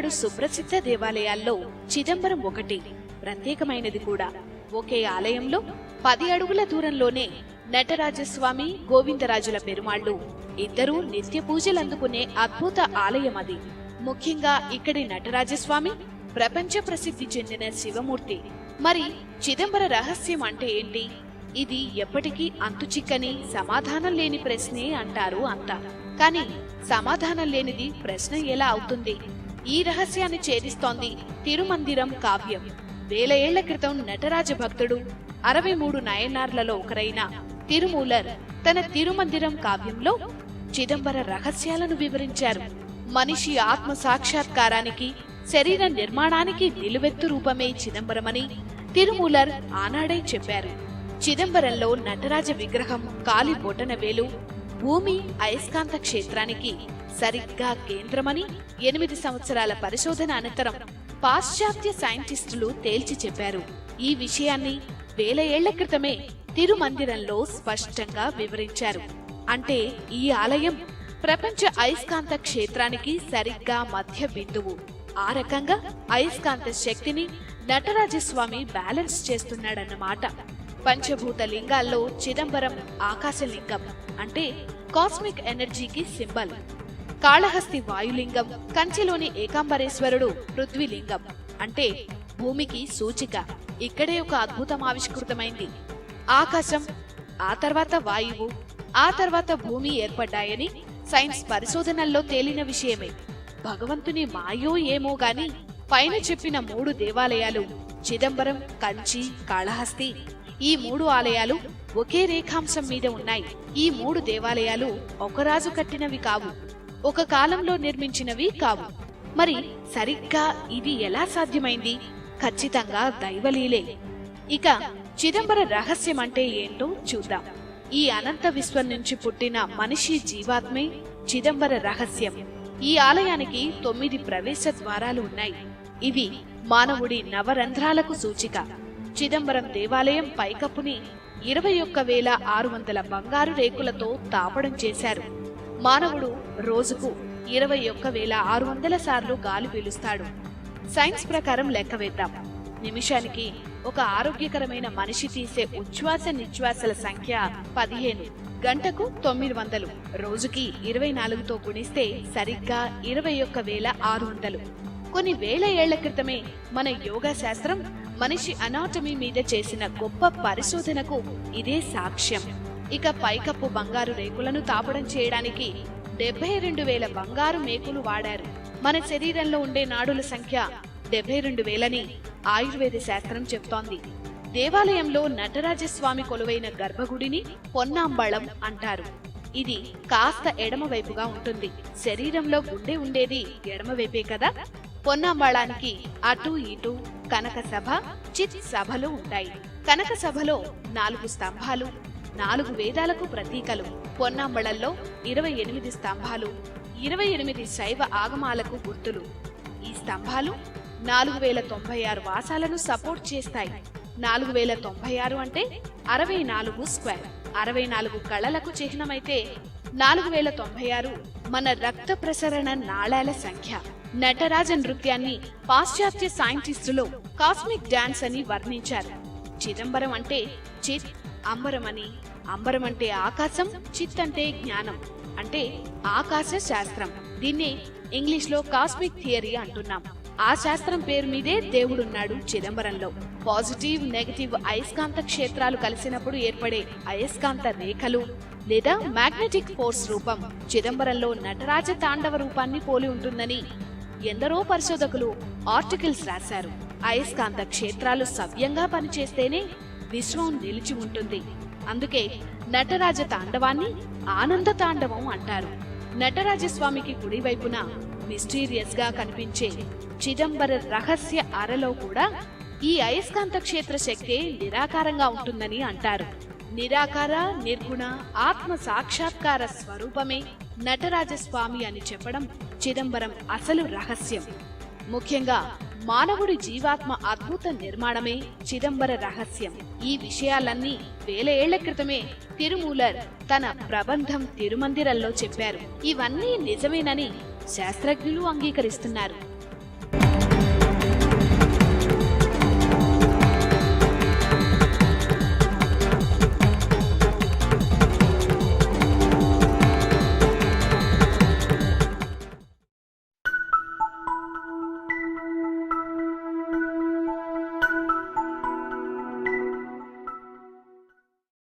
తమిళనాడు సుప్రసిద్ధ దేవాలయాల్లో చిదంబరం ఒకటి. ప్రత్యేకమైనది కూడా. ఒకే ఆలయంలో 10 అడుగుల దూరంలోనే నటరాజస్వామి, గోవిందరాజుల పెరుమాళ్లు ఇద్దరూ నిత్య పూజలందుకునే అద్భుత ఆలయం అది. ముఖ్యంగా ఇక్కడి నటరాజస్వామి ప్రపంచ ప్రసిద్ధి చెందిన శివమూర్తి. మరి చిదంబర రహస్యం అంటే ఏంటి? ఇది ఎప్పటికీ అంతుచిక్కని, సమాధానం లేని ప్రశ్నే అంటారు అంతా. కానీ సమాధానం లేనిది ప్రశ్న ఎలా అవుతుంది? ఈ రహస్యాన్ని ఛేదిస్తోంది తిరుమందిరం కావ్యం. 1000 ఏళ్ల క్రితం నటరాజ భక్తుడు 63 నయనార్లలో ఒకరైన తిరుమూలర్ తన తిరుమందిరం కావ్యంలో చిదంబర రహస్యాలను వివరించారు. మనిషి ఆత్మ సాక్షాత్కారానికి, శరీర నిర్మాణానికి నిలువెత్తు రూపమే చిదంబరమని తిరుమూలర్ ఆనాడే చెప్పారు. చిదంబరంలో నటరాజ విగ్రహం కాలి బొటనవేలు భూమి అయస్కాంత క్షేత్రానికి సరిగ్గా కేంద్రమని 8 సంవత్సరాల పరిశోధన అనంతరం పాశ్చాత్య సైంటిస్టులు తేల్చి చెప్పారు. ఈ విషయాన్ని 1000 ఏళ్ల క్రితమే తిరుమందిరంలో స్పష్టంగా వివరించారు. అంటే ఈ ఆలయం ప్రపంచ అయస్కాంత క్షేత్రానికి సరిగ్గా మధ్య బిందువు. ఆ రకంగా అయస్కాంత శక్తిని నటరాజస్వామి బ్యాలెన్స్ చేస్తున్నాడన్నమాట. పంచభూత లింగాల్లో చిదంబరం ఆకాశలింగం, అంటే కాస్మిక్ ఎనర్జీకి సింబల్. కాళహస్తి వాయులింగం, కంచిలోని ఏకాంబరేశ్వరుడు పృథ్వీలింగం, అంటే భూమికి సూచిక. ఇక్కడే ఒక అద్భుతం ఆవిష్కృతమైంది. ఆకాశం, ఆ తర్వాత వాయువు, ఆ తర్వాత భూమి ఏర్పడ్డాయని సైన్స్ పరిశోధనల్లో తేలిన విషయమే. భగవంతుని మాయో ఏమో గాని పైన చెప్పిన 3 దేవాలయాలు చిదంబరం, కంచి, కాళహస్తి, ఈ 3 ఆలయాలు ఒకే రేఖాంశం మీద ఉన్నాయి. ఈ 3 దేవాలయాలు ఒక రాజు కట్టినవి కావు, ఒక కాలంలో నిర్మించినవి కావు. మరి సరిగ్గా ఇది ఎలా సాధ్యమైంది? ఖచ్చితంగా దైవలీలే. ఇక చిదంబర రహస్యం అంటే ఏంటో చూద్దాం. ఈ అనంత విశ్వం నుంచి పుట్టిన మనిషి జీవాత్మే చిదంబర రహస్యం. ఈ ఆలయానికి 9 ప్రవేశ ద్వారాలు ఉన్నాయి. ఇవి మానవుడి నవరంధ్రాలకు సూచిక. చిదంబరం దేవాలయం పైకప్పుని 21,600 బంగారు రేకులతో తాపడం చేశారు. మానవుడు రోజుకు 21,600 సార్లు గాలి పీలుస్తాడు. సైన్స్ ప్రకారం లెక్క వేద్దాం. నిమిషానికి ఒక ఆరోగ్యకరమైన మనిషి తీసే ఉచ్ఛ్వాస నిశ్వాసల సంఖ్య 15. గంటకు 900. రోజుకి 24తో గుణిస్తే సరిగ్గా 21,600. కొన్ని వేల ఏళ్ల క్రితమే మన యోగా శాస్త్రం మనిషి అనాటమీ మీద చేసిన గొప్ప పరిశోధనకు ఇదే సాక్ష్యం. ఇక పైకప్పు బంగారు రేకులను తాపడం చేయడానికి 72,000 బంగారు మేకులు వాడారు. మన శరీరంలో ఉండే నాడుల సంఖ్య 72,000ని ఆయుర్వేద శాస్త్రం చెప్తోంది. దేవాలయంలో నటరాజస్వామి కొలువైన గర్భగుడిని పొన్నాంబళం అంటారు. ఇది కాస్త ఎడమవైపుగా ఉంటుంది. శరీరంలో గుండె ఉండేది ఎడమవైపే కదా. పొన్నాంబళానికి అటు ఇటు కనక సభ, చిత్ సభలు ఉంటాయి. కనక సభలో 4 స్తంభాలు, 4 వేదాలకు ప్రతీకలు. పొన్నాంబళంలో 28 స్తంభాలు, 28 శైవ ఆగమాలకు గుర్తులు. ఈ స్తంభాలు 4,096 వాసాలను సపోర్ట్ చేస్తాయి. 4,096 అంటే 64 స్క్వేర్. 64 కళలకు చిహ్నమైతే 4,096 మన రక్త ప్రసరణ నాళాల సంఖ్య. నటరాజ నృత్యాన్ని పాశ్చాత్య సైంటిస్టులు కాస్మిక్ డాన్స్ అని వర్ణించారు. చిదంబరం అంటే చిత్, అంబరమని. అంబరం అంటే ఆకాశం, చిత్ అంటే జ్ఞానం, అంటే ఆకాశ శాస్త్రం. దీన్ని ఇంగ్లీష్ లో కాస్మిక్ థియరీ అంటున్నాం. ఆ శాస్త్రం పేరు మీదే దేవుడున్నాడు చిదంబరంలో. పాజిటివ్, నెగటివ్ అయస్కాంత క్షేత్రాలు కలిసినప్పుడు ఏర్పడే అయస్కాంత రేఖలు లేదా మ్యాగ్నెటిక్ ఫోర్స్ రూపం చిదంబరంలో నటరాజ తాండవ రూపాన్ని పోలి ఉంటుందని ఎందరో పరిశోధకులు ఆర్టికల్స్ రాశారు. అయస్కాంత క్షేత్రాలు సవ్యంగా పనిచేస్తేనే విశ్వం నిలిచి ఉంటుంది. అందుకే నటరాజ తాండవాన్ని ఆనంద తాండవం అంటారు. నటరాజస్వామికి కుడివైపున మిస్టీరియస్ గా కనిపించే చిదంబర రహస్య అరలో కూడా ఈ అయస్కాంత క్షేత్ర శక్తి నిరాకారంగా ఉంటుందని అంటారు. నిరాకార, నిర్గుణ ఆత్మ సాక్షాత్కార స్వరూపమే నటరాజస్వామి అని చెప్పడం చిదంబరం అసలు రహస్యం. ముఖ్యంగా మానవుడి జీవాత్మ అద్భుత నిర్మాణమే చిదంబర రహస్యం. ఈ విషయాలన్నీ 1000 ఏళ్ల క్రితమే తిరుమూలర్ తన ప్రబంధం తిరుమందిరంలో చెప్పారు. ఇవన్నీ నిజమేనని శాస్త్రజ్ఞులు అంగీకరిస్తున్నారు.